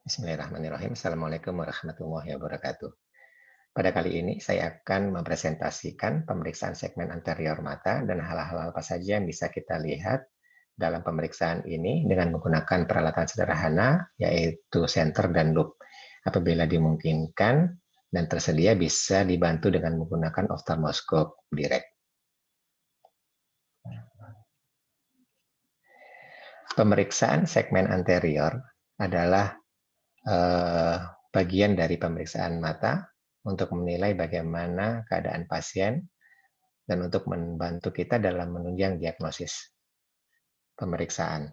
Bismillahirrahmanirrahim. Assalamualaikum warahmatullahi wabarakatuh. Pada kali ini saya akan mempresentasikan pemeriksaan segmen anterior mata dan hal-hal apa saja yang bisa kita lihat dalam pemeriksaan ini dengan menggunakan peralatan sederhana, yaitu senter dan loop. Apabila dimungkinkan dan tersedia, bisa dibantu dengan menggunakan ophthalmoscope direct. Pemeriksaan segmen anterior adalah bagian dari pemeriksaan mata untuk menilai bagaimana keadaan pasien dan untuk membantu kita dalam menunjang diagnosis pemeriksaan.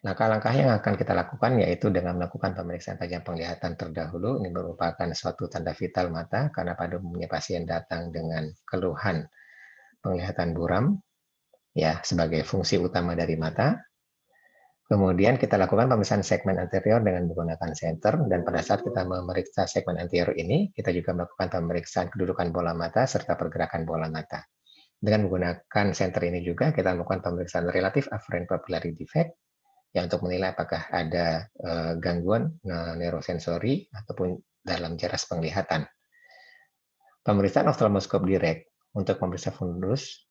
Langkah-langkah yang akan kita lakukan yaitu dengan melakukan pemeriksaan tajam penglihatan terdahulu. Ini merupakan suatu tanda vital mata karena pada umumnya pasien datang dengan keluhan penglihatan buram ya sebagai fungsi utama dari mata. Kemudian kita lakukan pemeriksaan segmen anterior dengan menggunakan senter, dan pada saat kita memeriksa segmen anterior ini, kita juga melakukan pemeriksaan kedudukan bola mata serta pergerakan bola mata. Dengan menggunakan senter ini juga kita melakukan pemeriksaan relatif afferent papillary defect, yang untuk menilai apakah ada gangguan neurosensori ataupun dalam jaras penglihatan. Pemeriksaan ophthalmoscope direct untuk memeriksa fundus,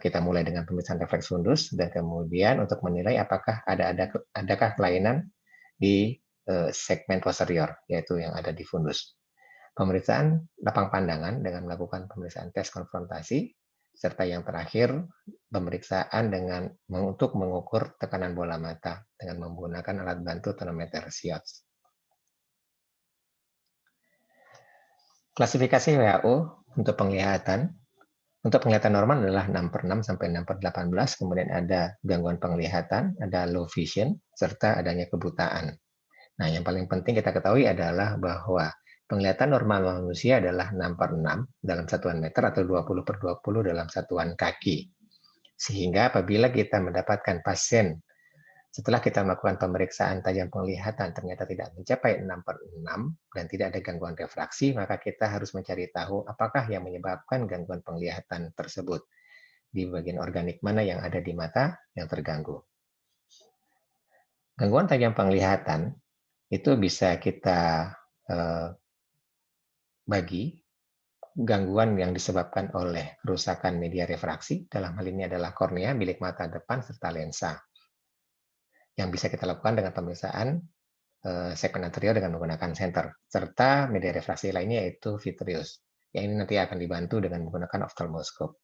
kita mulai dengan pemeriksaan refleks fundus dan kemudian untuk menilai apakah adakah kelainan di segmen posterior, yaitu yang ada di fundus. Pemeriksaan lapang pandangan dengan melakukan pemeriksaan tes konfrontasi, serta yang terakhir pemeriksaan untuk mengukur tekanan bola mata dengan menggunakan alat bantu tonometer SIOTS. Klasifikasi WHO untuk penglihatan. Untuk penglihatan normal adalah 6/6 sampai 6/18, kemudian ada gangguan penglihatan, ada low vision, serta adanya kebutaan. Nah, yang paling penting kita ketahui adalah bahwa penglihatan normal manusia adalah 6/6 dalam satuan meter atau 20/20 dalam satuan kaki. Sehingga apabila kita mendapatkan pasien setelah kita melakukan pemeriksaan tajam penglihatan ternyata tidak mencapai 6/6 dan tidak ada gangguan refraksi, maka kita harus mencari tahu apakah yang menyebabkan gangguan penglihatan tersebut. Di bagian organik mana yang ada di mata yang terganggu. Gangguan tajam penglihatan itu bisa kita bagi gangguan yang disebabkan oleh kerusakan media refraksi, dalam hal ini adalah kornea, bilik mata depan, serta lensa. Yang bisa kita lakukan dengan pemeriksaan segmen anterior dengan menggunakan senter, serta media refraksi lainnya yaitu vitreous, yang ini nanti akan dibantu dengan menggunakan ophthalmoscope.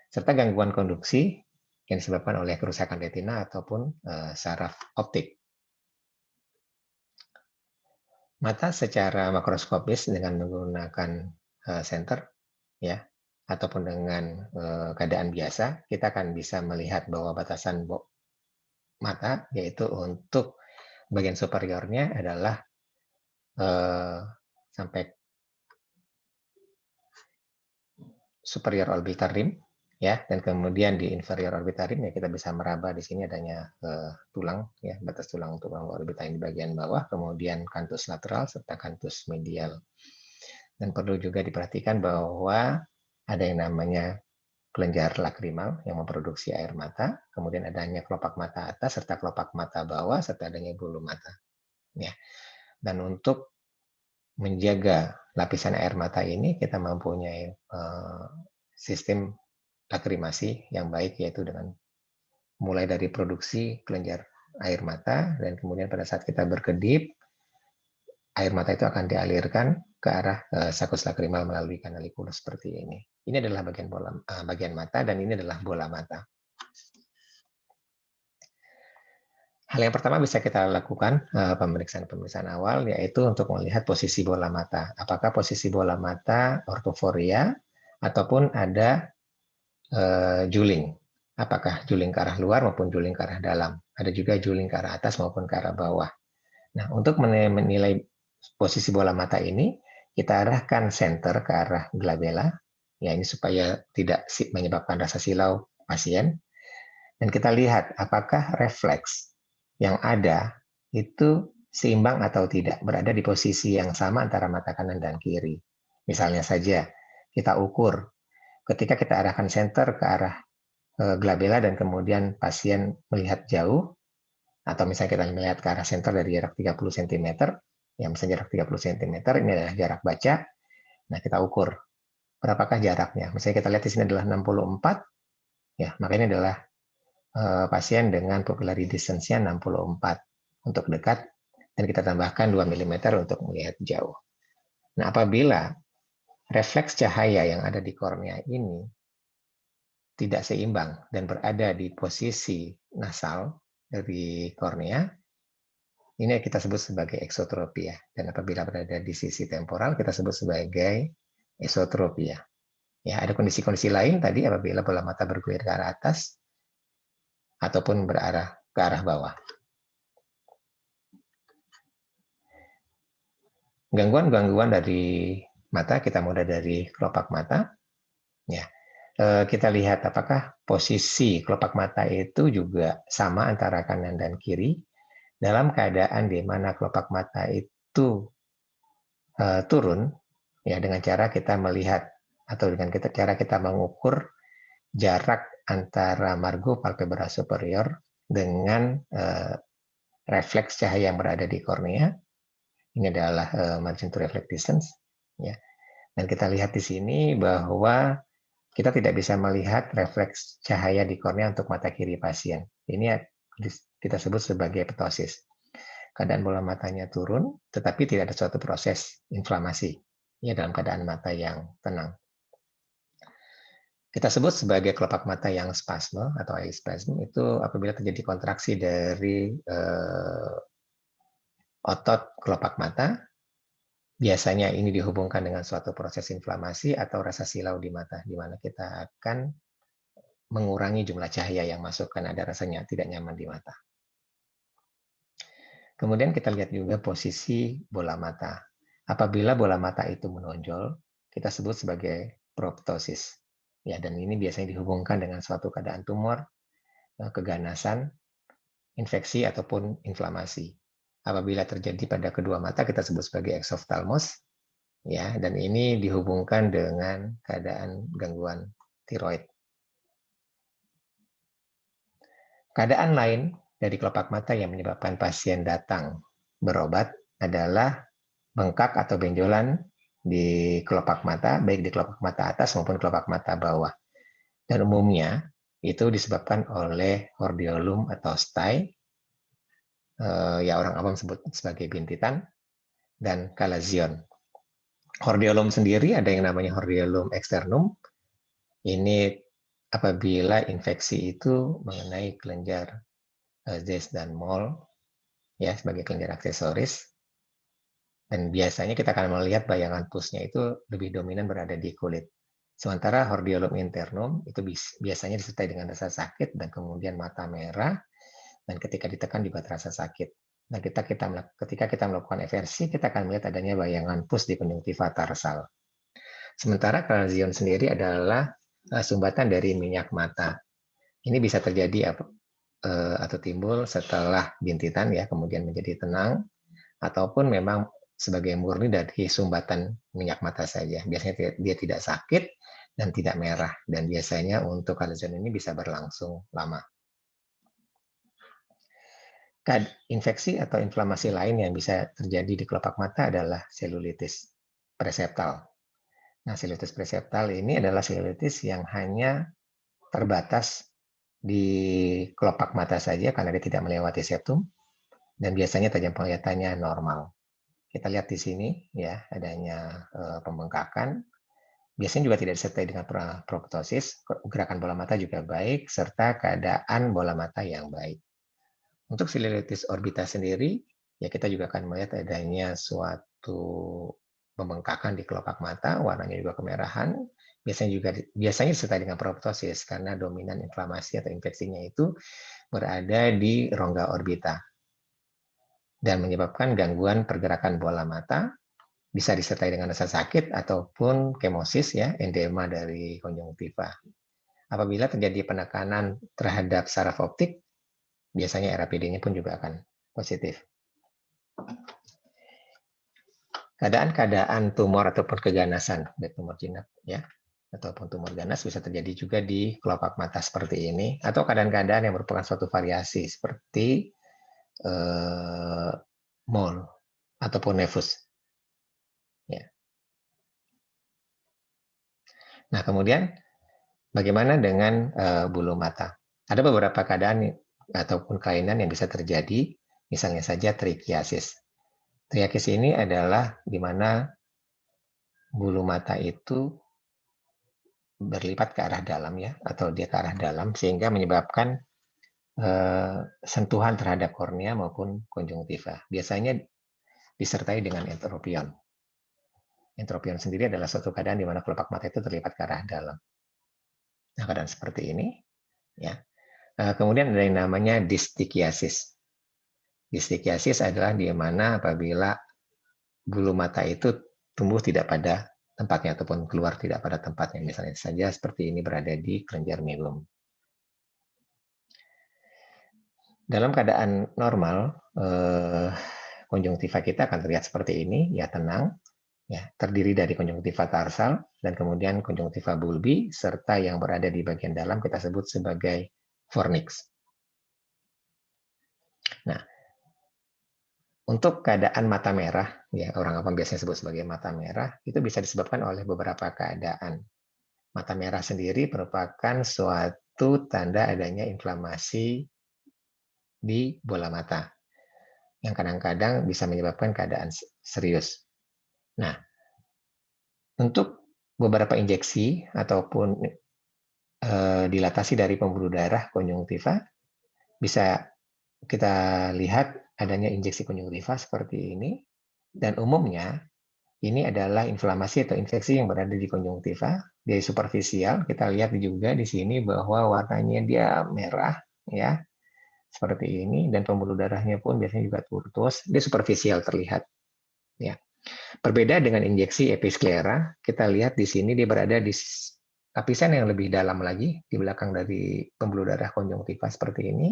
Serta gangguan konduksi yang disebabkan oleh kerusakan retina ataupun saraf optik. Mata secara makroskopis dengan menggunakan senter, ya, ataupun dengan keadaan biasa, kita akan bisa melihat bahwa batasan mata, yaitu untuk bagian superiornya adalah sampai superior orbital rim, ya, dan kemudian di inferior orbital rim ya kita bisa meraba di sini adanya tulang, ya, batas tulang orbital di bagian bawah, kemudian kantus lateral serta kantus medial. Dan perlu juga diperhatikan bahwa ada yang namanya kelenjar lakrimal yang memproduksi air mata, kemudian adanya kelopak mata atas serta kelopak mata bawah serta adanya bulu mata. Ya. Dan untuk menjaga lapisan air mata ini kita mempunyai sistem lakrimasi yang baik, yaitu dengan mulai dari produksi kelenjar air mata dan kemudian pada saat kita berkedip air mata itu akan dialirkan ke arah sakus lakrimal melalui kanalikulus seperti ini. Ini adalah bagian mata dan ini adalah bola mata. Hal yang pertama bisa kita lakukan pemeriksaan awal, yaitu untuk melihat posisi bola mata. Apakah posisi bola mata ortoforia ataupun ada juling. Apakah juling ke arah luar maupun juling ke arah dalam. Ada juga juling ke arah atas maupun ke arah bawah. Nah, untuk menilai posisi bola mata ini, kita arahkan senter ke arah glabella, ya ini supaya tidak menyebabkan rasa silau pasien. Dan kita lihat apakah refleks yang ada itu seimbang atau tidak, berada di posisi yang sama antara mata kanan dan kiri. Misalnya saja, kita ukur ketika kita arahkan senter ke arah glabella dan kemudian pasien melihat jauh, atau misalnya kita melihat ke arah senter dari jarak 30 cm, ya misalnya jarak 30 cm, ini adalah jarak baca. Nah, kita ukur berapakah jaraknya. Misalnya kita lihat di sini adalah 64, ya, maka ini adalah pasien dengan pupillary distance-nya 64 untuk dekat, dan kita tambahkan 2 mm untuk melihat jauh. Nah, apabila refleks cahaya yang ada di kornea ini tidak seimbang dan berada di posisi nasal dari kornea, ini kita sebut sebagai eksotropia. Dan apabila berada di sisi temporal, kita sebut sebagai esotropia. Ya, ada kondisi-kondisi lain tadi apabila bola mata bergulir ke arah atas ataupun berarah ke arah bawah. Gangguan-gangguan dari mata, kita mulai dari kelopak mata. Ya, kita lihat apakah posisi kelopak mata itu juga sama antara kanan dan kiri. Dalam keadaan di mana kelopak mata itu turun, ya dengan cara kita melihat atau dengan cara kita mengukur jarak antara margo palpebra superior dengan refleks cahaya yang berada di kornea. Ini adalah margin to reflect distance. Ya. Dan kita lihat di sini bahwa kita tidak bisa melihat refleks cahaya di kornea untuk mata kiri pasien. Ini kita sebut sebagai ptosis. Keadaan bola matanya turun, tetapi tidak ada suatu proses inflamasi ya dalam keadaan mata yang tenang. Kita sebut sebagai kelopak mata yang spasme atau aspasm itu apabila terjadi kontraksi dari otot kelopak mata. Biasanya ini dihubungkan dengan suatu proses inflamasi atau rasa silau di mata, di mana kita akan mengurangi jumlah cahaya yang masuk karena ada rasanya tidak nyaman di mata. Kemudian kita lihat juga posisi bola mata. Apabila bola mata itu menonjol, kita sebut sebagai proptosis. Ya, dan ini biasanya dihubungkan dengan suatu keadaan tumor, keganasan, infeksi ataupun inflamasi. Apabila terjadi pada kedua mata, kita sebut sebagai exophthalmos. Ya, dan ini dihubungkan dengan keadaan gangguan tiroid. Keadaan lain dari kelopak mata yang menyebabkan pasien datang berobat adalah bengkak atau benjolan di kelopak mata, baik di kelopak mata atas maupun kelopak mata bawah. Dan umumnya itu disebabkan oleh hordeolum atau sty, ya orang awam sebut sebagai bintitan, dan kalazion. Hordeolum sendiri ada yang namanya hordeolum externum. Ini apabila infeksi itu mengenai kelenjar Zeiss dan Moll, ya sebagai kelenjar aksesoris. Dan biasanya kita akan melihat bayangan pusnya itu lebih dominan berada di kulit. Sementara hordeolum internum itu biasanya disertai dengan rasa sakit dan kemudian mata merah, dan ketika ditekan dibuat rasa sakit. Dan ketika kita melakukan eversi, kita akan melihat adanya bayangan pus di konjungtiva tarsal. Sementara kalazion sendiri adalah sumbatan dari minyak mata. Ini bisa terjadi atau timbul setelah bintitan ya, kemudian menjadi tenang, ataupun memang sebagai murni dari sumbatan minyak mata saja. Biasanya dia tidak sakit dan tidak merah, dan biasanya untuk kalazion ini bisa berlangsung lama. Infeksi atau inflamasi lain yang bisa terjadi di kelopak mata adalah selulitis preseptal. Nah, selulitis preseptal ini adalah selulitis yang hanya terbatas di kelopak mata saja karena dia tidak melewati septum, dan biasanya tajam penglihatannya normal. Kita lihat di sini ya, adanya pembengkakan. Biasanya juga tidak disertai dengan proptosis, gerakan bola mata juga baik, serta keadaan bola mata yang baik. Untuk selulitis orbita sendiri, ya kita juga akan melihat adanya suatu pembengkakan di kelopak mata, warnanya juga kemerahan. Biasanya disertai dengan proptosis karena dominan inflamasi atau infeksinya itu berada di rongga orbita dan menyebabkan gangguan pergerakan bola mata, bisa disertai dengan rasa sakit ataupun kemosis ya, endema dari konjungtiva. Apabila terjadi penekanan terhadap saraf optik, biasanya RAPD-nya pun juga akan positif. Keadaan-keadaan tumor ataupun keganasan, baik tumor jinak ya, ataupun tumor ganas bisa terjadi juga di kelopak mata seperti ini, atau keadaan-keadaan yang merupakan suatu variasi seperti mole ataupun nevus. Ya. Nah, kemudian bagaimana dengan bulu mata? Ada beberapa keadaan ataupun kelainan yang bisa terjadi, misalnya saja trichiasis. Trichiasis ini adalah di mana bulu mata itu berlipat ke arah dalam ya, atau dia ke arah dalam sehingga menyebabkan sentuhan terhadap kornea maupun konjungtiva. Biasanya disertai dengan entropion. Entropion sendiri adalah suatu keadaan di mana kelopak mata itu terlipat ke arah dalam. Nah, keadaan seperti ini, ya. Kemudian ada yang namanya distichiasis. Distichiasis adalah di mana apabila bulu mata itu tumbuh tidak pada tempatnya ataupun keluar tidak pada tempatnya. Misalnya saja seperti ini berada di kelenjar meiom. Dalam keadaan normal, konjungtiva kita akan terlihat seperti ini, ya tenang, ya terdiri dari konjungtiva tarsal dan kemudian konjungtiva bulbi serta yang berada di bagian dalam kita sebut sebagai fornix. Nah, untuk keadaan mata merah, ya orang awam biasanya sebut sebagai mata merah, itu bisa disebabkan oleh beberapa keadaan. Mata merah sendiri merupakan suatu tanda adanya inflamasi di bola mata, yang kadang-kadang bisa menyebabkan keadaan serius. Nah, untuk beberapa injeksi ataupun dilatasi dari pembuluh darah konjungtiva, bisa kita lihat adanya injeksi konjungtiva seperti ini, dan umumnya ini adalah inflamasi atau infeksi yang berada di konjungtiva, di superficial. Kita lihat juga di sini bahwa warnanya dia merah, ya, seperti ini, dan pembuluh darahnya pun biasanya juga turtus, dia superficial terlihat. Ya. Berbeda dengan injeksi episklera, kita lihat di sini dia berada di lapisan yang lebih dalam lagi, di belakang dari pembuluh darah konjungtiva seperti ini,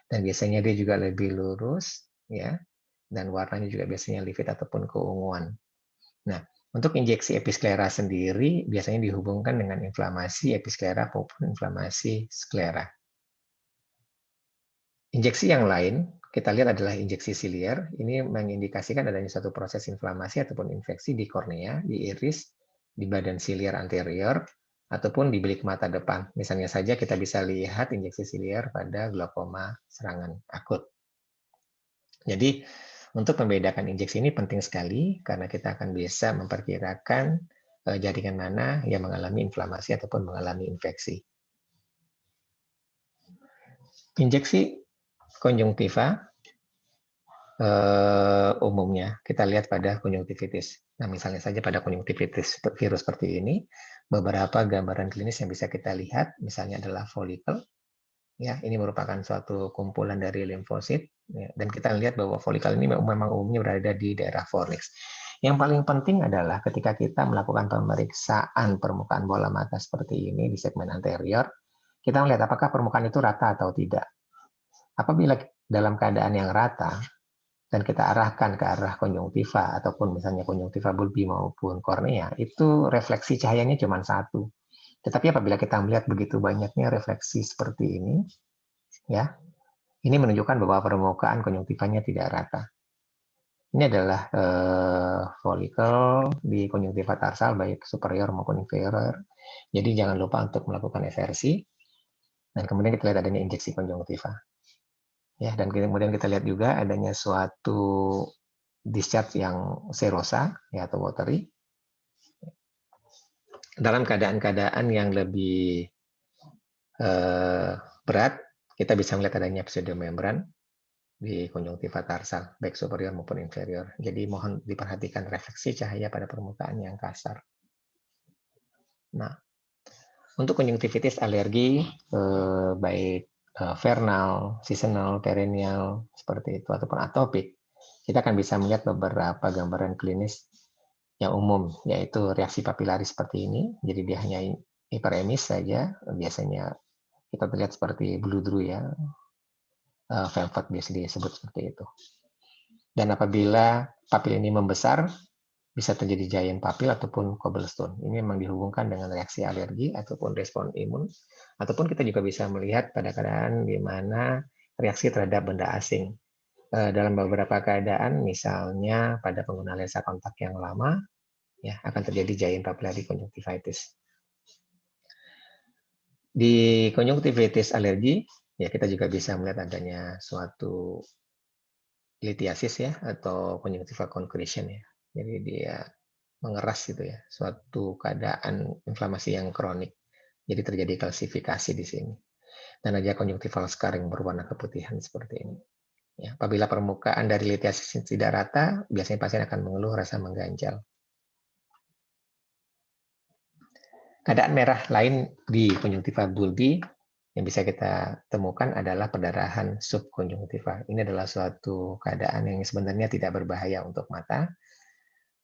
dan biasanya dia juga lebih lurus, ya, dan warnanya juga biasanya livid ataupun keunguan. Nah, untuk injeksi episklera sendiri biasanya dihubungkan dengan inflamasi episklera maupun inflamasi sklera. Injeksi yang lain, kita lihat adalah injeksi silier. Ini mengindikasikan adanya suatu proses inflamasi ataupun infeksi di kornea, di iris, di badan silier anterior, ataupun di bilik mata depan. Misalnya saja kita bisa lihat injeksi silier pada glaukoma serangan akut. Jadi, untuk membedakan injeksi ini penting sekali karena kita akan bisa memperkirakan jaringan mana yang mengalami inflamasi ataupun mengalami infeksi. Injeksi konjungtiva umumnya kita lihat pada konjungtivitis. Nah, misalnya saja pada konjungtivitis virus seperti ini, beberapa gambaran klinis yang bisa kita lihat, misalnya adalah folikel. Ya, ini merupakan suatu kumpulan dari limfosit, ya, dan kita lihat bahwa folikel ini memang umumnya berada di daerah fornix. Yang paling penting adalah ketika kita melakukan pemeriksaan permukaan bola mata seperti ini di segmen anterior, kita melihat apakah permukaan itu rata atau tidak. Apabila dalam keadaan yang rata, dan kita arahkan ke arah konjungtiva, ataupun misalnya konjungtiva bulbi maupun kornea, itu refleksi cahayanya cuma satu. Tetapi apabila kita melihat begitu banyaknya refleksi seperti ini, ya, ini menunjukkan bahwa permukaan konjungtivanya tidak rata. Ini adalah folikel di konjungtiva tarsal, baik superior maupun inferior. Jadi jangan lupa untuk melakukan eversi, dan kemudian kita lihat adanya injeksi konjungtiva. Ya, dan kemudian kita lihat juga adanya suatu discharge yang serosa, ya, atau watery. Dalam keadaan-keadaan yang lebih berat, kita bisa melihat adanya pseudomembran di konjungtiva tarsal, baik superior maupun inferior. Jadi mohon diperhatikan refleksi cahaya pada permukaan yang kasar. Nah, untuk konjungtivitis alergi, baik vernal, seasonal, perennial, seperti itu, ataupun atopik, kita akan bisa melihat beberapa gambaran klinis yang umum, yaitu reaksi papilaris seperti ini. Jadi dia hanya hiperemis saja, biasanya kita terlihat seperti bludru, ya, velvet biasa disebut seperti itu. Dan apabila papil ini membesar, bisa terjadi giant papil ataupun cobblestone. Ini memang dihubungkan dengan reaksi alergi ataupun respon imun, ataupun kita juga bisa melihat pada keadaan di mana reaksi terhadap benda asing. Dalam beberapa keadaan, misalnya pada pengguna lensa kontak yang lama, ya akan terjadi giant papillary conjunctivitis. Di conjunctivitis alergi, ya kita juga bisa melihat adanya suatu litiasis ya atau conjunctival concretion ya. Jadi dia mengeras gitu ya, suatu keadaan inflamasi yang kronik. Jadi terjadi kalsifikasi di sini. Dan ada conjunctival scarring berwarna keputihan seperti ini. Ya, apabila permukaan dari litiasis tidak rata, biasanya pasien akan mengeluh rasa mengganjal. Keadaan merah lain di konjungtiva bulbi yang bisa kita temukan adalah perdarahan subkonjungtiva. Ini adalah suatu keadaan yang sebenarnya tidak berbahaya untuk mata,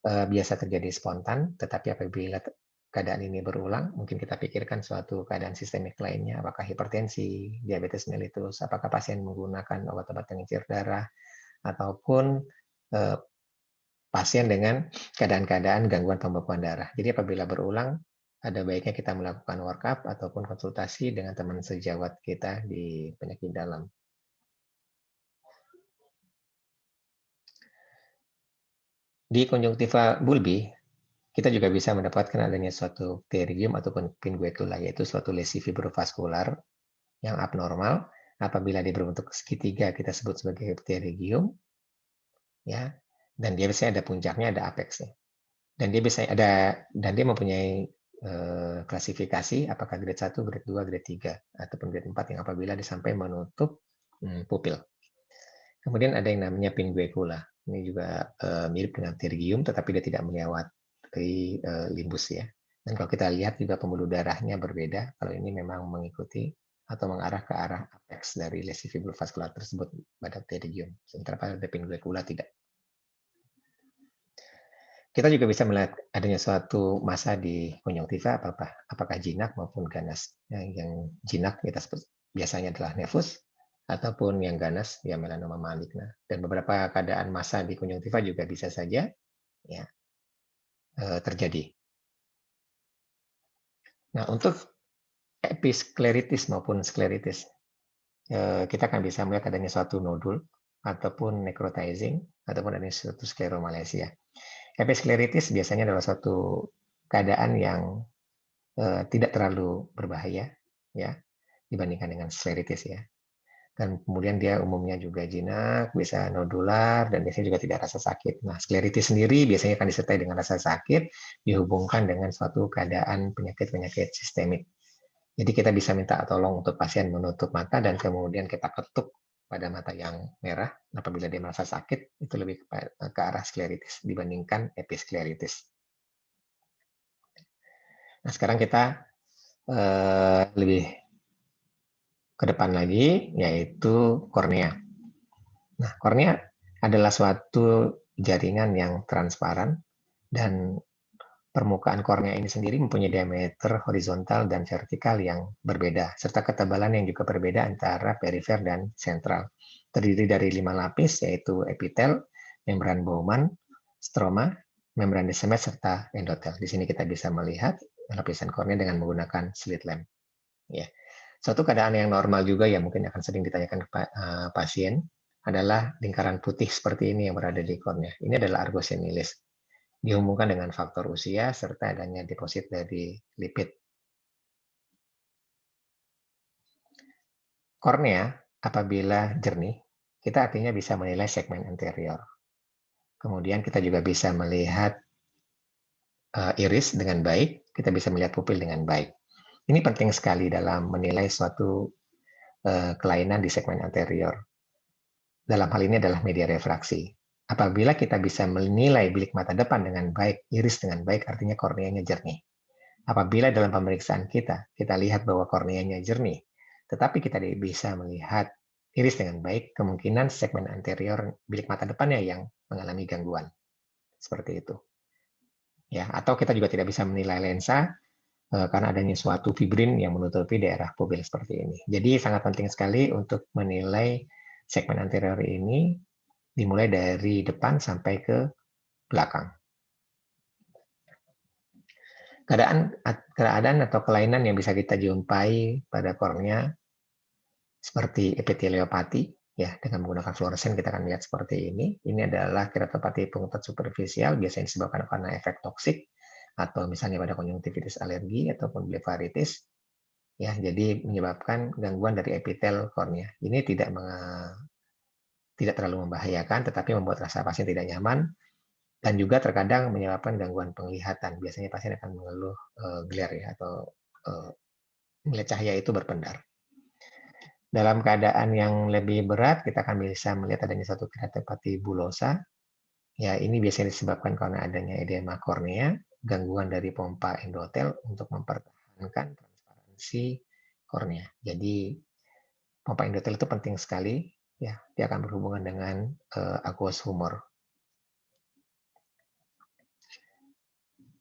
biasa terjadi spontan, tetapi apabila keadaan ini berulang, mungkin kita pikirkan suatu keadaan sistemik lainnya, apakah hipertensi, diabetes mellitus, apakah pasien menggunakan obat-obat pengecir darah, ataupun pasien dengan keadaan-keadaan gangguan pembekuan darah. Jadi apabila berulang, ada baiknya kita melakukan workup ataupun konsultasi dengan teman sejawat kita di penyakit dalam. Di konjungtiva bulbi, kita juga bisa mendapatkan adanya suatu pterygium ataupun pinguecula, yaitu suatu lesi fibrovaskular yang abnormal. Apabila dia berbentuk segitiga, kita sebut sebagai pterygium, ya. Dan dia biasanya ada puncaknya, ada apexnya. Dan dia biasanya ada, dan dia mempunyai klasifikasi apakah grade 1, grade 2, grade 3 ataupun grade 4 yang apabila dia sampai menutup pupil. Kemudian ada yang namanya pinguecula. Ini juga mirip dengan pterygium tetapi dia tidak melewati limbus ya. Dan kalau kita lihat juga pembuluh darahnya berbeda. Kalau ini memang mengikuti atau mengarah ke arah apex dari lesi fibrovaskular tersebut pada pterygium. Sementara pada pinguecula tidak. Kita juga bisa melihat adanya suatu massa di konjungtiva, apakah jinak maupun ganas. Yang jinak kita sebut biasanya adalah nevus, ataupun yang ganas ya melanoma maligna. Dan beberapa keadaan massa di konjungtiva juga bisa saja ya, terjadi. Nah, untuk episkleritis maupun skleritis, kita akan bisa melihat adanya suatu nodul ataupun necrotizing ataupun adanya suatu skleromalacia. Episkleritis biasanya adalah suatu keadaan yang tidak terlalu berbahaya ya dibandingkan dengan skleritis ya. Dan kemudian dia umumnya juga jinak, bisa nodular dan biasanya juga tidak rasa sakit. Nah, skleritis sendiri biasanya akan disertai dengan rasa sakit dihubungkan dengan suatu keadaan penyakit-penyakit sistemik. Jadi kita bisa minta tolong untuk pasien menutup mata dan kemudian kita ketuk pada mata yang merah apabila dia merasa sakit, itu lebih ke arah skleritis dibandingkan episkleritis. Nah, sekarang kita lebih ke depan lagi, yaitu kornea. Nah, kornea adalah suatu jaringan yang transparan dan permukaan kornea ini sendiri mempunyai diameter horizontal dan vertikal yang berbeda, serta ketebalan yang juga berbeda antara perifer dan sentral. Terdiri dari 5 lapis, yaitu epitel, membran Bowman, stroma, membran Descemet, serta endotel. Di sini kita bisa melihat lapisan kornea dengan menggunakan slit lamp. Ya. Suatu keadaan yang normal juga yang mungkin akan sering ditanyakan ke pasien adalah lingkaran putih seperti ini yang berada di kornea. Ini adalah argo senilis. Dihubungkan dengan faktor usia serta adanya deposit dari lipid. Kornea apabila jernih, kita artinya bisa menilai segmen anterior. Kemudian kita juga bisa melihat iris dengan baik, kita bisa melihat pupil dengan baik. Ini penting sekali dalam menilai suatu kelainan di segmen anterior. Dalam hal ini adalah media refraksi. Apabila kita bisa menilai bilik mata depan dengan baik, iris dengan baik, artinya korneanya jernih. Apabila dalam pemeriksaan kita lihat bahwa korneanya jernih, tetapi kita tidak bisa melihat iris dengan baik, kemungkinan segmen anterior bilik mata depannya yang mengalami gangguan. Seperti itu. Ya, atau kita juga tidak bisa menilai lensa karena adanya suatu fibrin yang menutupi daerah pupil seperti ini. Jadi sangat penting sekali untuk menilai segmen anterior ini dimulai dari depan sampai ke belakang. Keadaan atau kelainan yang bisa kita jumpai pada kornea seperti epiteliopati, ya, dengan menggunakan fluoresen kita akan lihat seperti ini. Ini adalah keratopati pengutat superficial, biasanya disebabkan karena efek toksik, atau misalnya pada konjungtivitis alergi ataupun blefaritis, ya, jadi menyebabkan gangguan dari epitel kornea. Ini tidak terlalu membahayakan, tetapi membuat rasa pasien tidak nyaman, dan juga terkadang menyebabkan gangguan penglihatan. Biasanya pasien akan mengeluh glare, ya, atau melihat cahaya itu berpendar. Dalam keadaan yang lebih berat, kita akan bisa melihat adanya satu keratopati bulosa. Ya, ini biasanya disebabkan karena adanya edema kornea, gangguan dari pompa endotel untuk mempertahankan transparansi kornea. Jadi, pompa endotel itu penting sekali, ya, dia akan berhubungan dengan aqueous humor.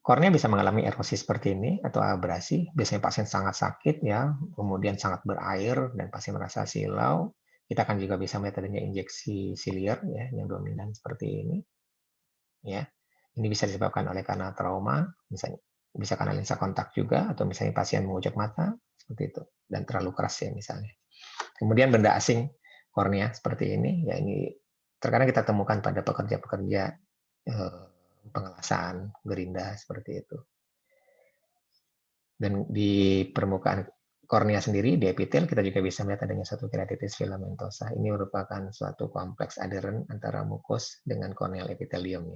Kornea bisa mengalami erosi seperti ini atau abrasi. Biasanya pasien sangat sakit, ya, kemudian sangat berair dan pasien merasa silau. Kita akan juga bisa melihat adanya injeksi ciliar, ya, yang dominan seperti ini. Ya, ini bisa disebabkan oleh karena trauma, misalnya bisa karena lensa kontak juga, atau misalnya pasien mengucek mata seperti itu dan terlalu keras, ya, misalnya. Kemudian benda asing kornea seperti ini, ya, ini terkadang kita temukan pada pekerja-pekerja pengelasan, gerinda seperti itu. Dan di permukaan kornea sendiri, di epitel, kita juga bisa melihat adanya satu keratitis filamentosa. Ini merupakan suatu kompleks aderen antara mukus dengan korneal epitelium.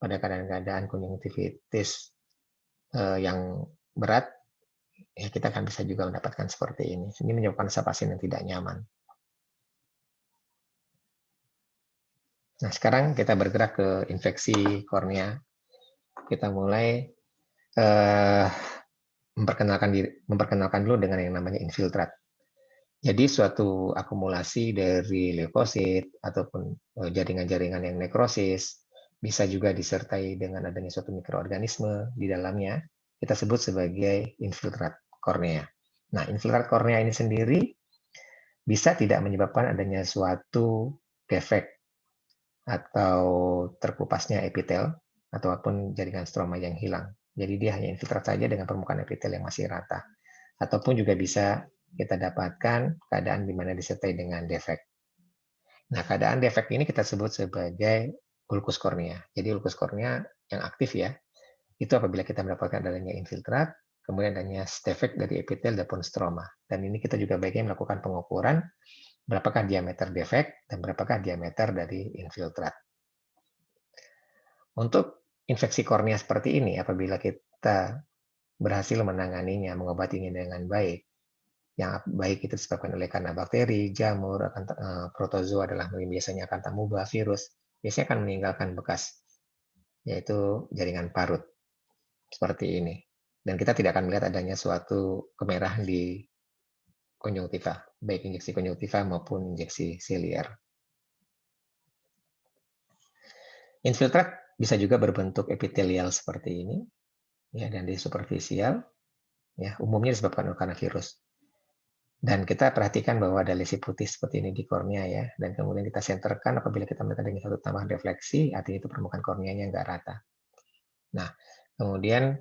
Pada keadaan-keadaan konjungtivitis yang berat, ya, kita akan bisa juga mendapatkan seperti ini. Ini menyebabkan rasa pasien yang tidak nyaman. Nah, sekarang kita bergerak ke infeksi kornea. Kita mulai memperkenalkan dulu dengan yang namanya infiltrat. Jadi suatu akumulasi dari leukosit ataupun jaringan-jaringan yang nekrosis, bisa juga disertai dengan adanya suatu mikroorganisme di dalamnya, kita sebut sebagai infiltrat kornea. Nah, infiltrat kornea ini sendiri bisa tidak menyebabkan adanya suatu defek atau terkupasnya epitel ataupun jaringan stroma yang hilang. Jadi dia hanya infiltrat saja dengan permukaan epitel yang masih rata. Ataupun juga bisa kita dapatkan keadaan di mana disertai dengan defek. Nah, keadaan defek ini kita sebut sebagai ulkus kornea. Jadi ulkus kornea yang aktif, ya, itu apabila kita mendapatkan adanya infiltrat, kemudian adanya defek dari epitel ataupun stroma. Dan ini kita juga baiknya melakukan pengukuran berapakah diameter defek dan berapakah diameter dari infiltrat. Untuk infeksi kornea seperti ini, apabila kita berhasil menanganinya, mengobatinya dengan baik, yang baik itu disebabkan oleh karena bakteri, jamur, protozoa adalah biasanya akan amoeba, virus, biasanya akan meninggalkan bekas, yaitu jaringan parut, seperti ini. Dan kita tidak akan melihat adanya suatu kemerahan di konjungtiva, baik injeksi konjungtiva maupun injeksi siliar. Infiltrat bisa juga berbentuk epitelial seperti ini, ya, dan di superficial, ya, umumnya disebabkan karena virus. Dan kita perhatikan bahwa ada lesi putih seperti ini di kornea, ya, dan kemudian kita senterkan apabila kita melihat adanya satu tambahan refleksi, artinya itu permukaan korneanya nggak rata. Nah, kemudian,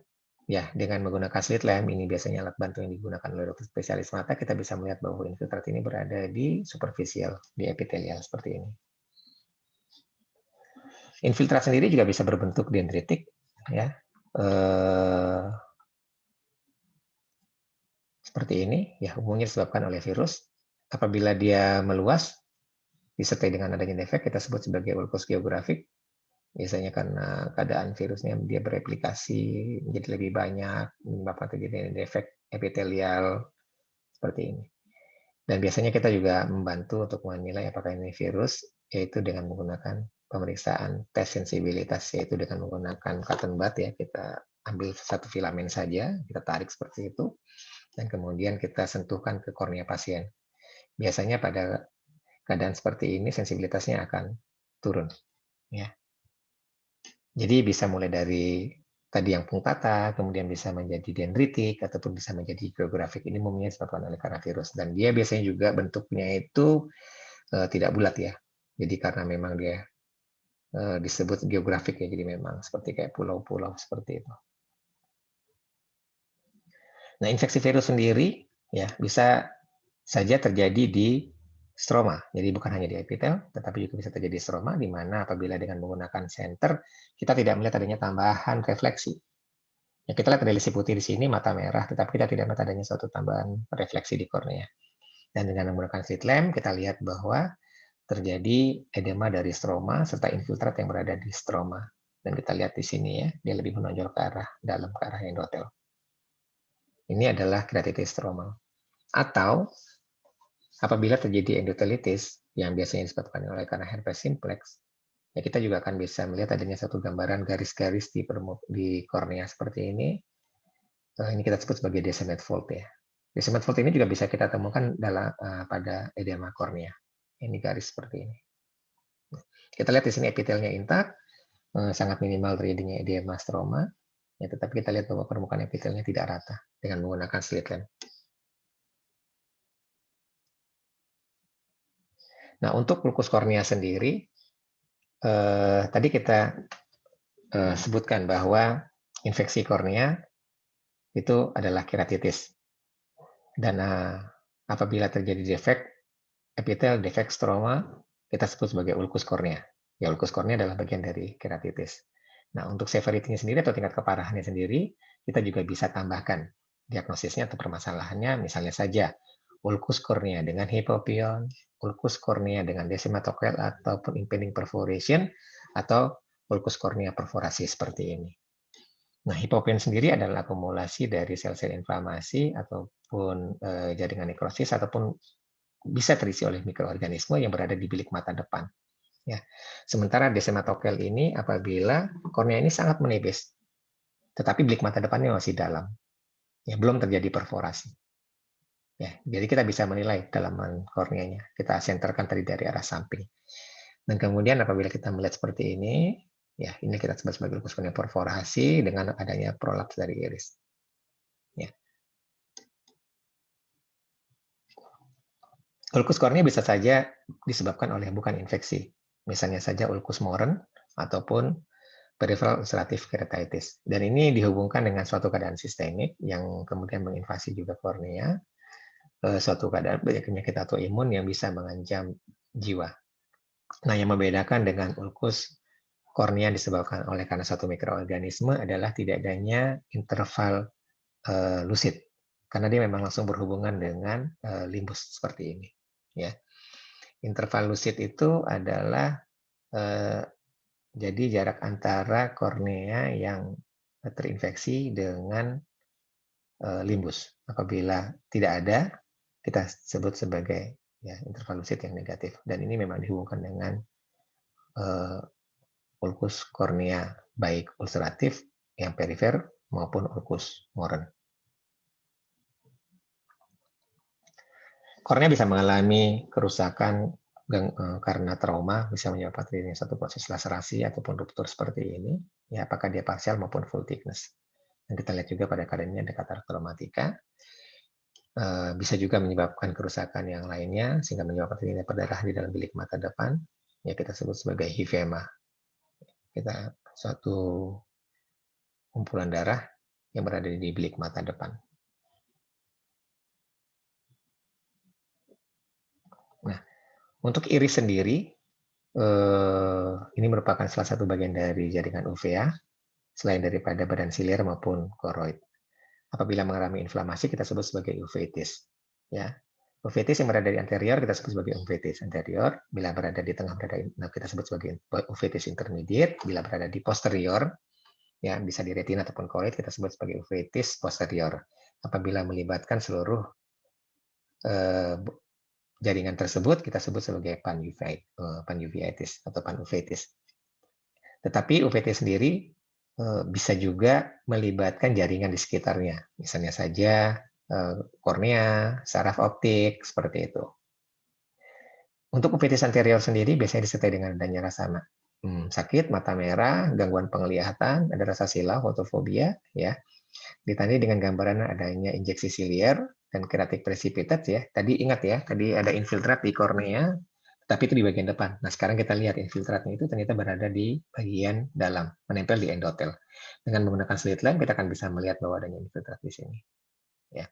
ya, dengan menggunakan slit lamp, ini biasanya alat bantu yang digunakan oleh dokter spesialis mata, kita bisa melihat bahwa infiltrat ini berada di superficial, di epitelial seperti ini. Infiltrat sendiri juga bisa berbentuk dendritik, ya, seperti ini, ya, umumnya disebabkan oleh virus. Apabila dia meluas, disertai dengan adanya defek, kita sebut sebagai ulkus geografik. Biasanya karena keadaan virusnya dia bereplikasi menjadi lebih banyak, menyebabkan terjadinya defek epitelial seperti ini. Dan biasanya kita juga membantu untuk menilai apakah ini virus, yaitu dengan menggunakan pemeriksaan tes sensibilitas, yaitu dengan menggunakan cotton bud, ya, kita ambil satu filamen saja, kita tarik seperti itu, dan kemudian kita sentuhkan ke kornea pasien. Biasanya pada keadaan seperti ini sensibilitasnya akan turun, ya. Jadi bisa mulai dari tadi yang punktata, kemudian bisa menjadi dendritik, ataupun bisa menjadi geografik. Ini umumnya disebabkan oleh karena virus. Dan dia biasanya juga bentuknya itu tidak bulat, ya. Jadi karena memang dia disebut geografik, ya, jadi memang seperti kayak pulau-pulau seperti itu. Nah, infeksi virus sendiri ya bisa saja terjadi di stroma. Jadi bukan hanya di epitel, tetapi juga bisa terjadi di stroma, di mana apabila dengan menggunakan senter, kita tidak melihat adanya tambahan refleksi. Ya, kita lihat ada lisi putih di sini, mata merah, tetapi kita tidak melihat adanya suatu tambahan refleksi di kornea. Dan dengan menggunakan slit lamp, kita lihat bahwa terjadi edema dari stroma serta infiltrat yang berada di stroma. Dan kita lihat di sini ya, dia lebih menonjol ke arah dalam, ke arah endotel. Ini adalah keratitis stromal. Atau apabila terjadi endotelitis yang biasanya disebabkan oleh karena herpes simplex, ya kita juga akan bisa melihat adanya satu gambaran garis-garis di kornea seperti ini. Ini kita sebut sebagai Descemet fold ya. Descemet fold ini juga bisa kita temukan pada edema kornea. Ini garis seperti ini. Kita lihat di sini epitelnya intak, sangat minimal terjadinya edema stroma, ya, tetapi kita lihat bahwa permukaan epitelnya tidak rata dengan menggunakan slit lamp. Nah, untuk ulkus kornea sendiri, tadi kita sebutkan bahwa infeksi kornea itu adalah keratitis. Dan apabila terjadi defek epitel, defek stroma, kita sebut sebagai ulkus kornea. Ya, ulkus kornea adalah bagian dari keratitis. Nah, untuk severity-nya sendiri atau tingkat keparahannya sendiri, kita juga bisa tambahkan diagnosisnya atau permasalahannya, misalnya saja ulkus kornea dengan hipopion, ulkus kornea dengan descematokel ataupun impending perforation, atau ulkus kornea perforasi seperti ini. Nah, hipopion sendiri adalah akumulasi dari sel-sel inflamasi ataupun jaringan nekrosis ataupun bisa terisi oleh mikroorganisme yang berada di bilik mata depan. Ya. Sementara descematokel ini apabila kornea ini sangat menipis, tetapi bilik mata depannya masih dalam, ya belum terjadi perforasi. Ya, jadi kita bisa menilai dalaman korneanya. Kita senterkan tadi dari arah samping. Dan kemudian apabila kita melihat seperti ini, ya ini kita sebut sebagai ulkus kornea perforasi dengan adanya prolaps dari iris. Ya. Ulkus kornea bisa saja disebabkan oleh bukan infeksi, misalnya saja ulkus moren ataupun peripheral ulcerative keratitis. Dan ini dihubungkan dengan suatu keadaan sistemik yang kemudian menginvasi juga kornea, suatu keadaan penyakit autoimun yang bisa mengancam jiwa. Nah, yang membedakan dengan ulkus kornea disebabkan oleh karena satu mikroorganisme adalah tidak adanya interval lucid, karena dia memang langsung berhubungan dengan limbus seperti ini. Ya, interval lucid itu adalah jadi jarak antara kornea yang terinfeksi dengan limbus. Apabila tidak ada, kita sebut sebagai ya, interval lucid yang negatif. Dan ini memang dihubungkan dengan ulkus kornea, baik ulceratif yang perifer maupun ulkus moren. Kornea bisa mengalami kerusakan karena trauma, bisa menyebabkan terjadinya satu proses laserasi ataupun ruptur seperti ini, ya apakah dia parsial maupun full thickness. Dan kita lihat juga pada keadaan ini ada katarak traumatika. Bisa juga menyebabkan kerusakan yang lainnya, sehingga menyebabkan terjadinya perdarahan di dalam bilik mata depan, ya kita sebut sebagai hifema. Kita suatu kumpulan darah yang berada di bilik mata depan. Nah, untuk iris sendiri, ini merupakan salah satu bagian dari jaringan uvea, selain daripada badan silir maupun koroid. Apabila mengalami inflamasi, kita sebut sebagai uveitis. Ya, uveitis yang berada di anterior kita sebut sebagai uveitis anterior. Bila berada di tengah kita sebut sebagai uveitis intermediate. Bila berada di posterior, ya bisa di retina ataupun koroid kita sebut sebagai uveitis posterior. Apabila melibatkan seluruh jaringan tersebut kita sebut sebagai panuveitis atau panuveitis. Tetapi uveitis sendiri bisa juga melibatkan jaringan di sekitarnya, misalnya saja kornea, saraf optik, seperti itu. Untuk uveitis anterior sendiri biasanya disertai dengan adanya rasa sakit, mata merah, gangguan penglihatan, ada rasa silau, fotofobia, ya. Ditandai dengan gambaran adanya injeksi silier dan keratik precipitate ya. Tadi ingat ya, tadi ada infiltrat di kornea, tapi itu di bagian depan. Nah, sekarang kita lihat infiltratnya itu ternyata berada di bagian dalam, menempel di endotel. Dengan menggunakan slit lamp, kita akan bisa melihat bahwa adanya infiltrat di sini. ya.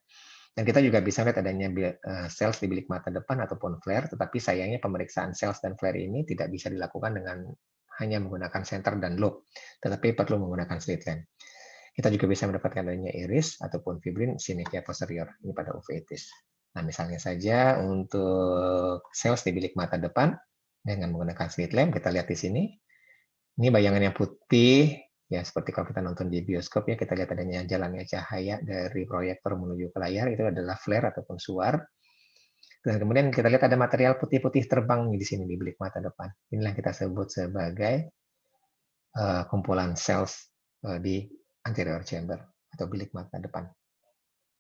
Dan kita juga bisa lihat adanya cells di bilik mata depan ataupun flare, tetapi sayangnya pemeriksaan cells dan flare ini tidak bisa dilakukan dengan hanya menggunakan center dan loop, tetapi perlu menggunakan slit lamp. Kita juga bisa mendapatkan adanya iris ataupun fibrin synechia posterior, ini pada uveitis. Nah, misalnya saja untuk cells di bilik mata depan dengan menggunakan slit lamp, kita lihat di sini. Ini bayangan yang putih, ya seperti kalau kita nonton di bioskop ya, kita lihat adanya jalannya cahaya dari proyektor menuju ke layar, itu adalah flare ataupun suar. Dan kemudian kita lihat ada material putih-putih terbang di sini di bilik mata depan. Inilah yang kita sebut sebagai kumpulan cells di anterior chamber atau bilik mata depan.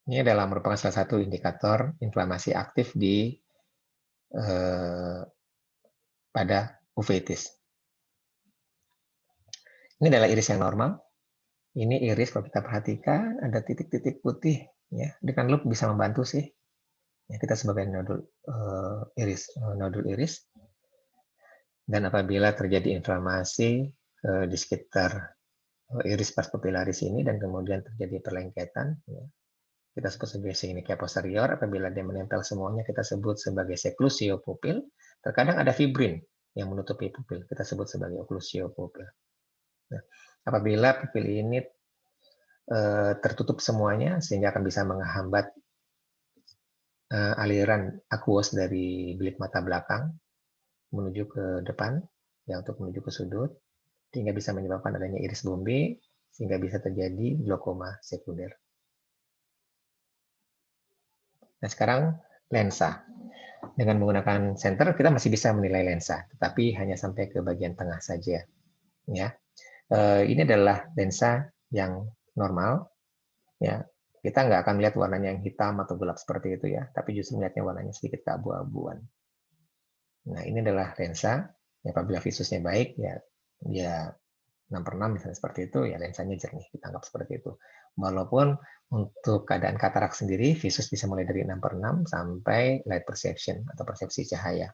Ini adalah merupakan salah satu indikator inflamasi aktif di pada uveitis. Ini adalah iris yang normal. Ini iris kalau kita perhatikan ada titik-titik putih, ya. Dengan loop bisa membantu sih. Ya, kita sebagai nodul iris. Dan apabila terjadi inflamasi di sekitar iris pars pupillaris ini dan kemudian terjadi perlengketan, ya, kita sebut sebagai synechia posterior. Apabila dia menempel semuanya, kita sebut sebagai seclusio pupil. Terkadang ada fibrin yang menutupi pupil, kita sebut sebagai occlusio pupil. Nah, apabila pupil ini tertutup semuanya sehingga akan bisa menghambat aliran aqueous dari bilik mata belakang menuju ke depan, ya untuk menuju ke sudut, sehingga bisa menyebabkan adanya iris bombe, sehingga bisa terjadi glaukoma sekunder. Nah, sekarang lensa. Dengan menggunakan senter kita masih bisa menilai lensa, tetapi hanya sampai ke bagian tengah saja. Ya, ini adalah lensa yang normal. Ya, kita nggak akan melihat warnanya yang hitam atau gelap seperti itu ya, tapi justru melihatnya warnanya sedikit keabu-abuan. Nah, ini adalah lensa. Ya, apabila visusnya baik, ya 6/6 misalnya seperti itu, ya lensanya jernih, kita anggap seperti itu. Walaupun untuk keadaan katarak sendiri, visus bisa mulai dari 6/6 sampai light perception atau persepsi cahaya.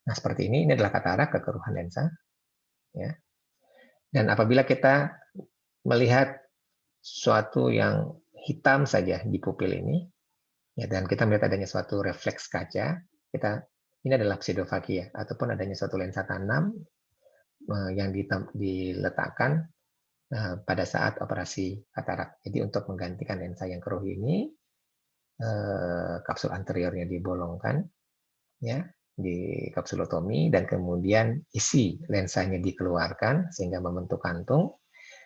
Nah, seperti ini adalah katarak, kekeruhan lensa. Ya. Dan apabila kita melihat suatu yang hitam saja di pupil ini, ya, dan kita melihat adanya suatu refleks kaca, ini adalah pseudofakia ataupun adanya suatu lensa tanam yang diletakkan pada saat operasi katarak. Jadi untuk menggantikan lensa yang keruh ini, kapsul anteriornya dibolongkan, ya, di kapsulotomi, dan kemudian isi lensanya dikeluarkan sehingga membentuk kantung,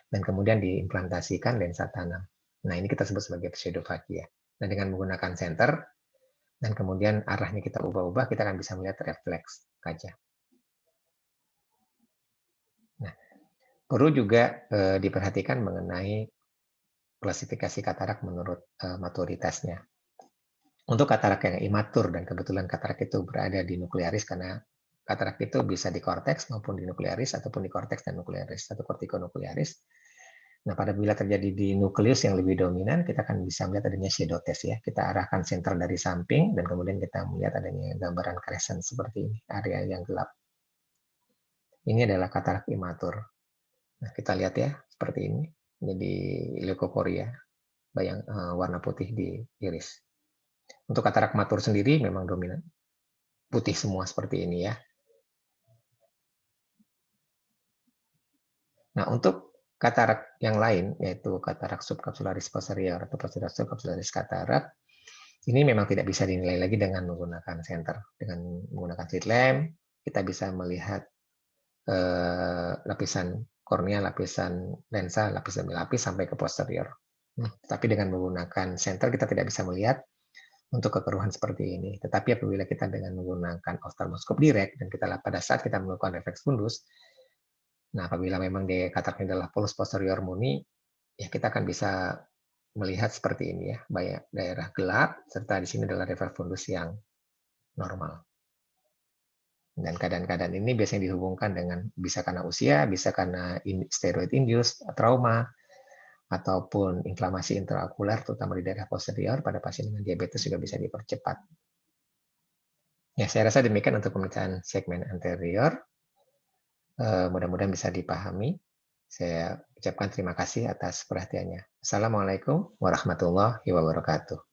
dan kemudian diimplantasikan lensa tanam. Nah, ini kita sebut sebagai pseudofakia. Nah, dengan menggunakan senter, dan kemudian arahnya kita ubah-ubah, kita akan bisa melihat refleks kaca. Nah, perlu juga diperhatikan mengenai klasifikasi katarak menurut maturitasnya. Untuk katarak yang imatur, dan kebetulan katarak itu berada di nuklearis, karena katarak itu bisa di korteks maupun di nuklearis, ataupun di korteks dan nuklearis, atau kortikonuklearis. Nah, apabila terjadi di nukleus yang lebih dominan, kita akan bisa melihat adanya shadow test ya. Kita arahkan senter dari samping, dan kemudian kita melihat adanya gambaran crescent seperti ini, area yang gelap. Ini adalah katarak imatur. Nah, kita lihat ya, seperti ini. Jadi leukokoria, warna putih di iris. Untuk katarak matur sendiri memang dominan putih semua seperti ini ya. Nah, untuk katarak yang lain, yaitu katarak subkapsularis posterior atau posterior subkapsularis katarak, ini memang tidak bisa dinilai lagi dengan menggunakan senter. Dengan menggunakan slit lamp, kita bisa melihat lapisan kornea, lapisan lensa, lapis demi lapis sampai ke posterior. Tapi dengan menggunakan senter kita tidak bisa melihat untuk kekeruhan seperti ini. Tetapi apabila kita dengan menggunakan oftalmoskop direct, dan kita pada saat kita melakukan refleks fundus, nah apabila memang di kataraknya adalah polus posterior murni, ya kita akan bisa melihat seperti ini ya, banyak daerah gelap, serta di sini adalah refleks fundus yang normal. Dan keadaan-keadaan ini biasanya dihubungkan dengan bisa karena usia, bisa karena steroid induced, trauma, ataupun inflamasi intraokular, terutama di daerah posterior. Pada pasien dengan diabetes juga bisa dipercepat. Ya, saya rasa demikian untuk pemeriksaan segmen anterior. Mudah-mudahan bisa dipahami. Saya ucapkan terima kasih atas perhatiannya. Assalamualaikum warahmatullahi wabarakatuh.